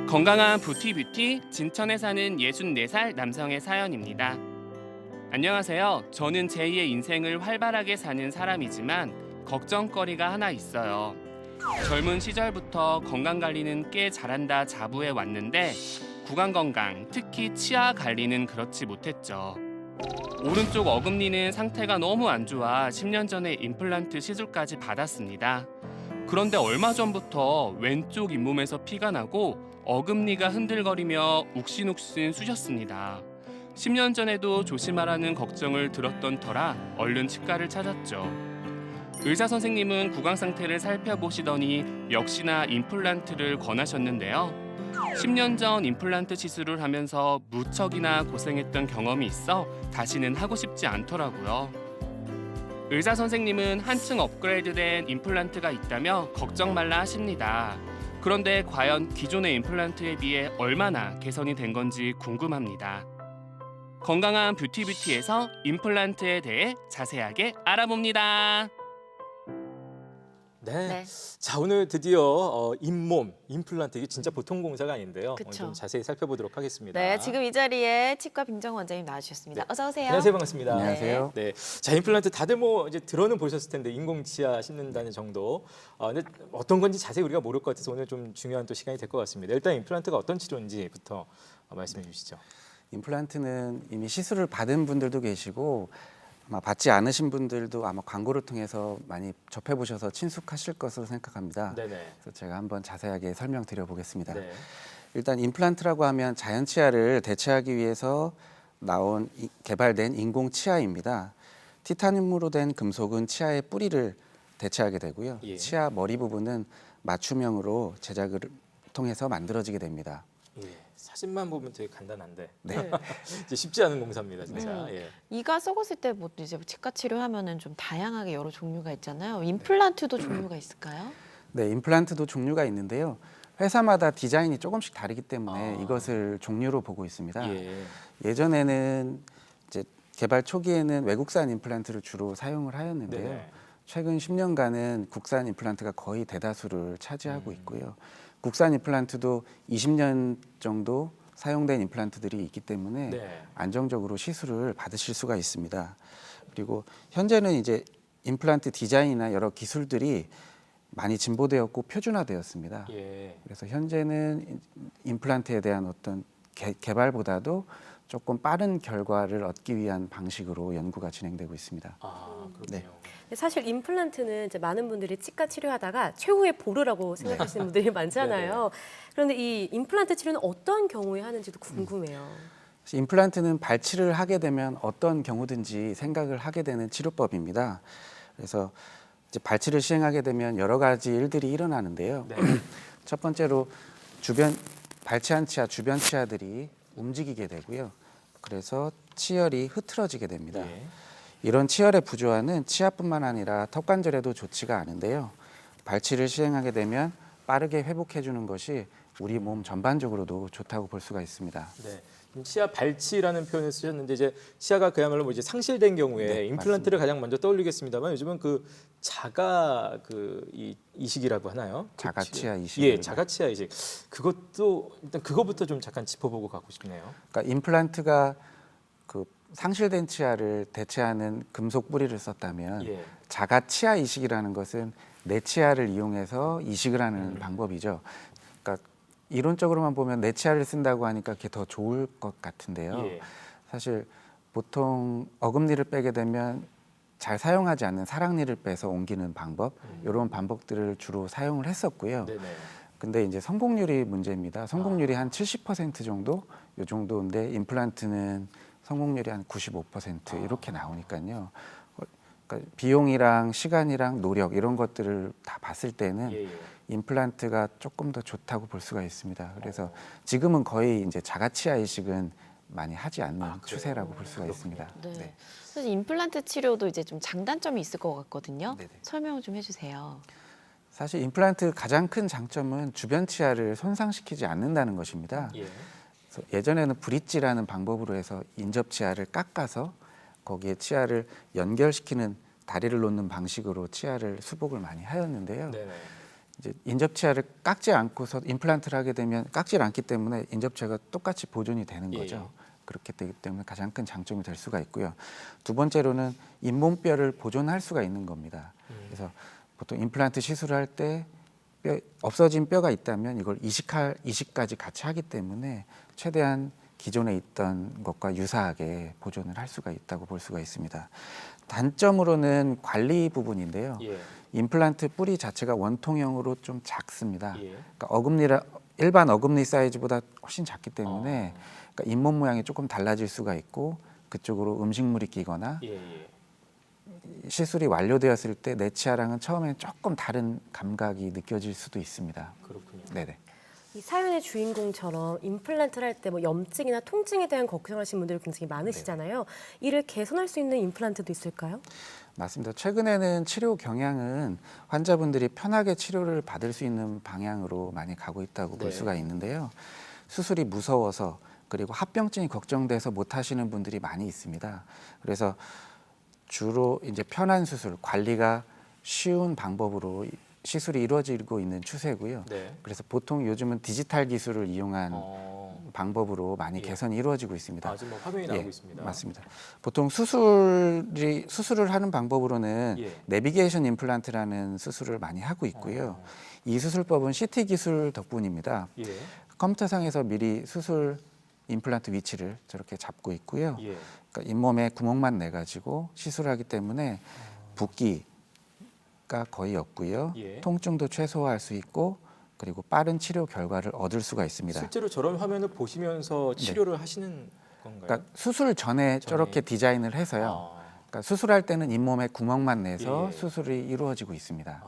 건강한 부티뷰티 진천에 사는 64살 남성의 사연입니다. 안녕하세요. 저는 제2의 인생을 활발하게 사는 사람이지만 걱정거리가 하나 있어요. 젊은 시절부터 건강관리는 꽤 잘한다 자부해 왔는데 구강건강, 특히 치아 관리는 그렇지 못했죠. 오른쪽 어금니는 상태가 너무 안 좋아 10년 전에 임플란트 시술까지 받았습니다. 그런데 얼마 전부터 왼쪽 잇몸에서 피가 나고 어금니가 흔들거리며 욱신욱신 쑤셨습니다. 10년 전에도 조심하라는 걱정을 들었던 터라 얼른 치과를 찾았죠. 의사 선생님은 구강 상태를 살펴보시더니 역시나 임플란트를 권하셨는데요. 10년 전 임플란트 시술을 하면서 무척이나 고생했던 경험이 있어 다시는 하고 싶지 않더라고요. 의사 선생님은 한층 업그레이드된 임플란트가 있다며 걱정 말라 하십니다. 그런데 과연 기존의 임플란트에 비해 얼마나 개선이 된 건지 궁금합니다. 건강한 뷰티에서 임플란트에 대해 자세하게 알아봅니다. 네. 네. 자, 오늘 드디어 잇몸 임플란트, 이게 진짜 보통 공사가 아닌데요. 오늘 그쵸. 좀 자세히 살펴보도록 하겠습니다. 네, 지금 이 자리에 치과 빙정 원장님 나와주셨습니다. 네. 어서 오세요. 안녕하세요, 반갑습니다. 안녕하세요. 네, 자, 임플란트 다들 뭐 이제 들어는 보셨을 텐데 인공치아 심는다는 정도. 근데 어떤 건지 자세히 우리가 모를 것 같아서 오늘 좀 중요한 또 시간이 될 것 같습니다. 일단 임플란트가 어떤 치료인지부터 말씀해 주시죠. 임플란트는 이미 시술을 받은 분들도 계시고 아마 받지 않으신 분들도 아마 광고를 통해서 많이 접해보셔서 친숙하실 것으로 생각합니다. 네네. 그래서 제가 한번 자세하게 설명드려 보겠습니다. 네. 일단 임플란트라고 하면 자연 치아를 대체하기 위해서 개발된 인공 치아입니다. 티타늄으로 된 금속은 치아의 뿌리를 대체하게 되고요. 예. 치아 머리 부분은 맞춤형으로 제작을 통해서 만들어지게 됩니다. 예. 사진만 보면 되게 간단한데 네. 이제 쉽지 않은 공사입니다, 진짜. 예. 이가 썩었을 때 뭐 이제 치과 치료하면은 좀 다양하게 여러 종류가 있잖아요. 임플란트도 종류가 있을까요? 네, 임플란트도 종류가 있는데요. 회사마다 디자인이 조금씩 다르기 때문에 이것을 종류로 보고 있습니다. 예. 예전에는 이제 개발 초기에는 외국산 임플란트를 주로 사용을 하였는데요. 네네. 최근 10년간은 국산 임플란트가 거의 대다수를 차지하고 있고요. 국산 임플란트도 20년 정도 사용된 임플란트들이 있기 때문에 네. 안정적으로 시술을 받으실 수가 있습니다. 그리고 현재는 이제 임플란트 디자인이나 여러 기술들이 많이 진보되었고 표준화되었습니다. 예. 그래서 현재는 임플란트에 대한 어떤 개발보다도 조금 빠른 결과를 얻기 위한 방식으로 연구가 진행되고 있습니다. 아, 그렇군요. 네. 사실 임플란트는 이제 많은 분들이 치과 치료하다가 최후의 보루라고 생각하시는 분들이 많잖아요. 그런데 이 임플란트 치료는 어떤 경우에 하는지도 궁금해요. 임플란트는 발치를 하게 되면 어떤 경우든지 생각을 하게 되는 치료법입니다. 그래서 이제 발치를 시행하게 되면 여러 가지 일들이 일어나는데요. 네. 첫 번째로 발치한 치아 주변 치아들이 움직이게 되고요. 그래서 치열이 흐트러지게 됩니다. 예. 이런 치열의 부조화는 치아뿐만 아니라 턱관절에도 좋지가 않은데요. 발치를 시행하게 되면 빠르게 회복해주는 것이 우리 몸 전반적으로도 좋다고 볼 수가 있습니다. 네. 치아 발치라는 표현을 쓰셨는데 이제 치아가 그야말로 뭐 이제 상실된 경우에 네, 임플란트를 가장 먼저 떠올리겠습니다만 요즘은 그 자가 이식이라고 하나요? 그 자가치아 치료. 이식. 예, 자가치아 이식. 그것도 일단 그거부터 좀 잠깐 짚어보고 가고 싶네요. 그러니까 임플란트가 그 상실된 치아를 대체하는 금속 뿌리를 썼다면 예. 자가치아 이식이라는 것은 내 치아를 이용해서 이식을 하는 방법이죠. 그러니까 이론적으로만 보면 내 치아를 쓴다고 하니까 그게 더 좋을 것 같은데요. 예. 사실 보통 어금니를 빼게 되면 잘 사용하지 않는 사랑니를 빼서 옮기는 방법, 이런 방법들을 주로 사용을 했었고요. 네네. 근데 이제 성공률이 문제입니다. 성공률이 한 70% 정도, 이 정도인데 임플란트는 성공률이 한 95% 이렇게 나오니까요. 그러니까 비용이랑 시간이랑 노력 이런 것들을 다 봤을 때는 예, 예. 임플란트가 조금 더 좋다고 볼 수가 있습니다. 그래서 지금은 거의 이제 자가치아 이식은 많이 하지 않는 그래요? 추세라고 볼 수가 있습니다. 네. 사실 임플란트 치료도 이제 좀 장단점이 있을 것 같거든요. 네네. 설명 좀 해주세요. 사실 임플란트 가장 큰 장점은 주변 치아를 손상시키지 않는다는 것입니다. 예. 그래서 예전에는 브릿지라는 방법으로 해서 인접 치아를 깎아서 거기에 치아를 연결시키는 다리를 놓는 방식으로 치아를 수복을 많이 하였는데요. 네네. 이제 인접치아를 깎지 않고서 임플란트를 하게 되면 깎질 않기 때문에 인접치아가 똑같이 보존이 되는 거죠. 예. 그렇기 때문에 가장 큰 장점이 될 수가 있고요. 두 번째로는 잇몸뼈를 보존할 수가 있는 겁니다. 그래서 보통 임플란트 시술을 할 때 없어진 뼈가 있다면 이걸 이식까지 같이 하기 때문에 최대한 기존에 있던 것과 유사하게 보존을 할 수가 있다고 볼 수가 있습니다. 단점으로는 관리 부분인데요. 예. 임플란트 뿌리 자체가 원통형으로 좀 작습니다. 예. 그러니까 일반 어금니 사이즈보다 훨씬 작기 때문에 그러니까 잇몸 모양이 조금 달라질 수가 있고 그쪽으로 음식물이 끼거나 예. 예. 시술이 완료되었을 때 내 치아랑은 처음에는 조금 다른 감각이 느껴질 수도 있습니다. 그렇군요. 네네. 이 사연의 주인공처럼 임플란트를 할 때 뭐 염증이나 통증에 대한 걱정하시는 분들이 굉장히 많으시잖아요. 이를 개선할 수 있는 임플란트도 있을까요? 맞습니다. 최근에는 치료 경향은 환자분들이 편하게 치료를 받을 수 있는 방향으로 많이 가고 있다고 볼 네. 수가 있는데요. 수술이 무서워서 그리고 합병증이 걱정돼서 못 하시는 분들이 많이 있습니다. 그래서 주로 이제 편한 수술, 관리가 쉬운 방법으로 시술이 이루어지고 있는 추세고요. 네. 그래서 보통 요즘은 디지털 기술을 이용한 방법으로 많이 예. 개선이 이루어지고 있습니다. 지금 뭐 화면이 나오고 있습니다. 맞습니다. 보통 수술을 하는 방법으로는 예. 내비게이션 임플란트라는 수술을 많이 하고 있고요. 이 수술법은 CT 기술 덕분입니다. 예. 컴퓨터상에서 미리 수술 임플란트 위치를 저렇게 잡고 있고요. 예. 그러니까 잇몸에 구멍만 내 가지고 시술하기 때문에 붓기가 거의 없고요. 예. 통증도 최소화할 수 있고 그리고 빠른 치료 결과를 얻을 수가 있습니다. 실제로 저런 화면을 보시면서 치료를 하시는 건가요? 그러니까 수술 전에 저렇게 디자인을 해서요. 그러니까 수술할 때는 잇몸에 구멍만 내서 예. 수술이 이루어지고 있습니다.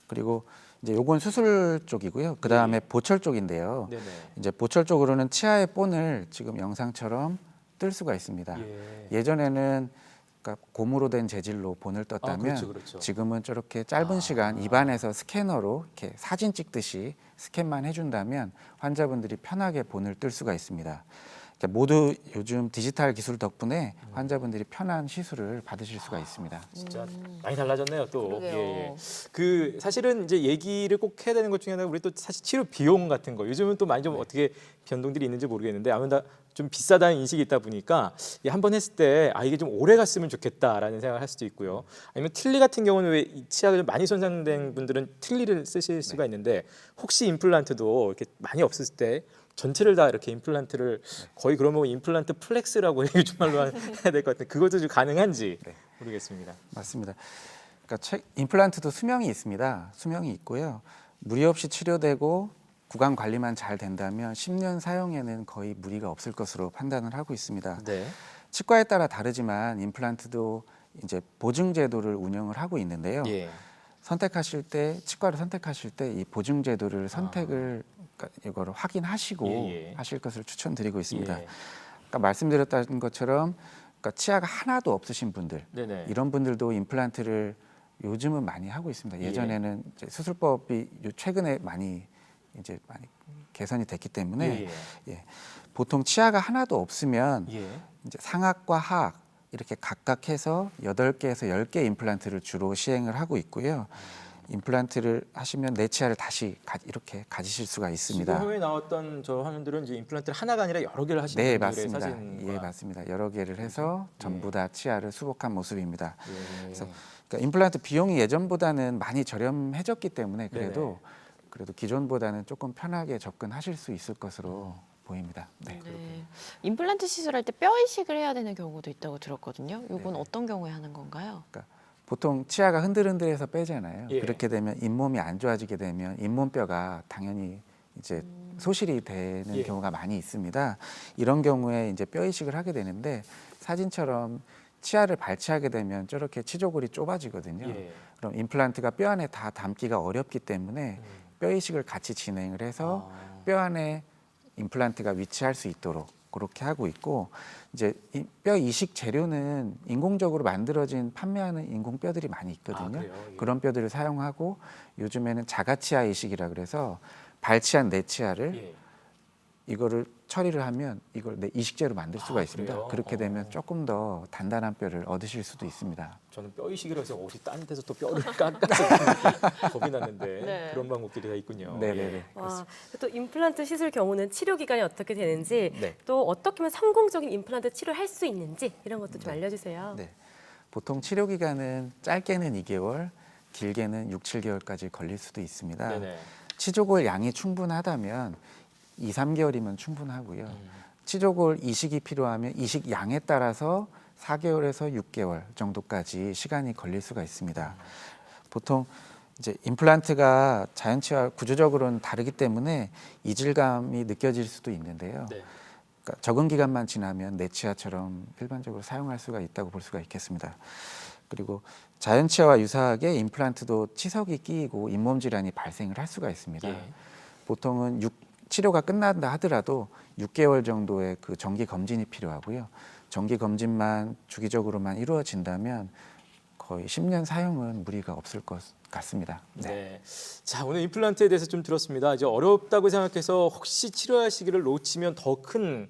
그리고 이제 요건 수술 쪽이고요. 그 다음에 보철 쪽인데요. 네네. 이제 보철 쪽으로는 치아의 본을 지금 영상처럼 뜰 수가 있습니다. 예전에는 그러니까 고무로 된 재질로 본을 떴다면 그렇죠. 지금은 저렇게 짧은 시간 입안에서 스캐너로 이렇게 사진 찍듯이 스캔만 해준다면 환자분들이 편하게 본을 뜰 수가 있습니다. 그러니까 모두 요즘 디지털 기술 덕분에 환자분들이 편한 시술을 받으실 수가 있습니다. 진짜 많이 달라졌네요, 또. 그러게요. 그 사실은 이제 얘기를 꼭 해야 되는 것 중에 하나가 우리 또 사실 치료 비용 같은 거 요즘은 또 많이 좀 어떻게 변동들이 있는지 모르겠는데 아무래도 좀 비싸다는 인식이 있다 보니까 한번 했을 때 이게 좀 오래 갔으면 좋겠다라는 생각을 할 수도 있고요. 아니면 틀니 같은 경우는 왜 이 치아가 좀 많이 손상된 분들은 틀니를 쓰실 수가 있는데 혹시 임플란트도 이렇게 많이 없을 때 전체를 다 이렇게 임플란트를 거의 그러면 임플란트 플렉스라고 요즘말로 해야 될 것 같은데 그것도 좀 가능한지 모르겠습니다. 맞습니다. 그러니까 임플란트도 수명이 있습니다. 수명이 있고요. 무리 없이 치료되고 구강 관리만 잘 된다면 10년 사용에는 거의 무리가 없을 것으로 판단을 하고 있습니다. 네. 치과에 따라 다르지만 임플란트도 이제 보증 제도를 운영을 하고 있는데요. 예. 선택하실 때 치과를 선택하실 때 이 보증 제도를 선택을 그러니까 이거를 확인하시고 예. 하실 것을 추천드리고 있습니다. 예. 그러니까 말씀드렸던 것처럼 그러니까 치아가 하나도 없으신 분들 네네. 이런 분들도 임플란트를 요즘은 많이 하고 있습니다. 예전에는 이제 수술법이 최근에 많이 개선이 됐기 때문에 보통 치아가 하나도 없으면 이제 상악과 하악 이렇게 각각 해서 8개에서 10개 임플란트를 주로 시행을 하고 있고요. 임플란트를 하시면 내 치아를 다시 이렇게 가지실 수가 있습니다. 지금 화면에 나왔던 저 화면들은 이제 임플란트를 하나가 아니라 여러 개를 하시는 네, 분들의 맞습니다. 사진과 예, 맞습니다. 여러 개를 해서 전부 다 치아를 수복한 모습입니다. 그래서 그러니까 임플란트 비용이 예전보다는 많이 저렴해졌기 때문에 그래도 기존보다는 조금 편하게 접근하실 수 있을 것으로 보입니다. 네. 네. 임플란트 시술할 때 뼈 이식을 해야 되는 경우도 있다고 들었거든요. 이건 어떤 경우에 하는 건가요? 보통 치아가 흔들흔들해서 빼잖아요. 예. 그렇게 되면 잇몸이 안 좋아지게 되면 잇몸뼈가 당연히 이제 소실이 되는 경우가 많이 있습니다. 이런 경우에 이제 뼈 이식을 하게 되는데 사진처럼 치아를 발치하게 되면 저렇게 치조골이 좁아지거든요. 그럼 임플란트가 뼈 안에 다 담기가 어렵기 때문에 뼈 이식을 같이 진행을 해서 뼈 안에 임플란트가 위치할 수 있도록 그렇게 하고 있고 이제 뼈 이식 재료는 인공적으로 만들어진 판매하는 인공 뼈들이 많이 있거든요. 그런 뼈들을 사용하고 요즘에는 자가치아 이식이라 그래서 발치한 내 치아를 이거를 처리를 하면 이걸 내 이식제로 만들 수가 아, 있습니다. 그래요? 그렇게 되면 조금 더 단단한 뼈를 얻으실 수도 있습니다. 저는 뼈 이식이라 해서 어디 딴 데서 또 뼈를 깎아서 겁이 났는데 네. 그런 방법들이 다 있군요. 네네네. 예. 와, 또 임플란트 시술 경우는 치료 기간이 어떻게 되는지 네. 또 어떻게 하면 성공적인 임플란트 치료할 수 있는지 이런 것도 좀 알려주세요. 네. 보통 치료 기간은 짧게는 2개월, 길게는 6, 7개월까지 걸릴 수도 있습니다. 네네. 치조골 양이 충분하다면 2, 3개월이면 충분하고요. 치조골 이식이 필요하면 이식 양에 따라서 4개월에서 6개월 정도까지 시간이 걸릴 수가 있습니다. 보통 이제 임플란트가 자연치와 구조적으로는 다르기 때문에 이질감이 느껴질 수도 있는데요. 네. 그러니까 적응 기간만 지나면 내치아처럼 일반적으로 사용할 수가 있다고 볼 수가 있겠습니다. 그리고 자연치아와 유사하게 임플란트도 치석이 끼이고 잇몸 질환이 발생을 할 수가 있습니다. 예. 보통은 치료가 끝난다 하더라도 6개월 정도의 그 정기 검진이 필요하고요. 정기 검진만 주기적으로만 이루어진다면 거의 10년 사용은 무리가 없을 것 같습니다. 네. 자, 오늘 임플란트에 대해서 좀 들었습니다. 이제 어렵다고 생각해서 혹시 치료할 시기를 놓치면 더 큰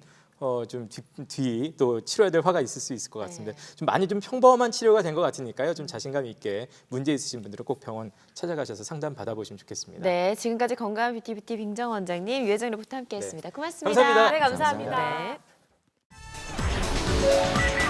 좀 뒤 또 치료해야 될 화가 있을 수 있을 것 같습니다. 좀 많이 좀 평범한 치료가 된 것 같으니까요. 좀 자신감 있게 문제 있으신 분들은 꼭 병원 찾아가셔서 상담 받아보시면 좋겠습니다. 네, 지금까지 건강한 뷰티 김정 원장님, 유혜정 리포터 함께했습니다. 고맙습니다. 감사합니다. 네, 감사합니다. 네.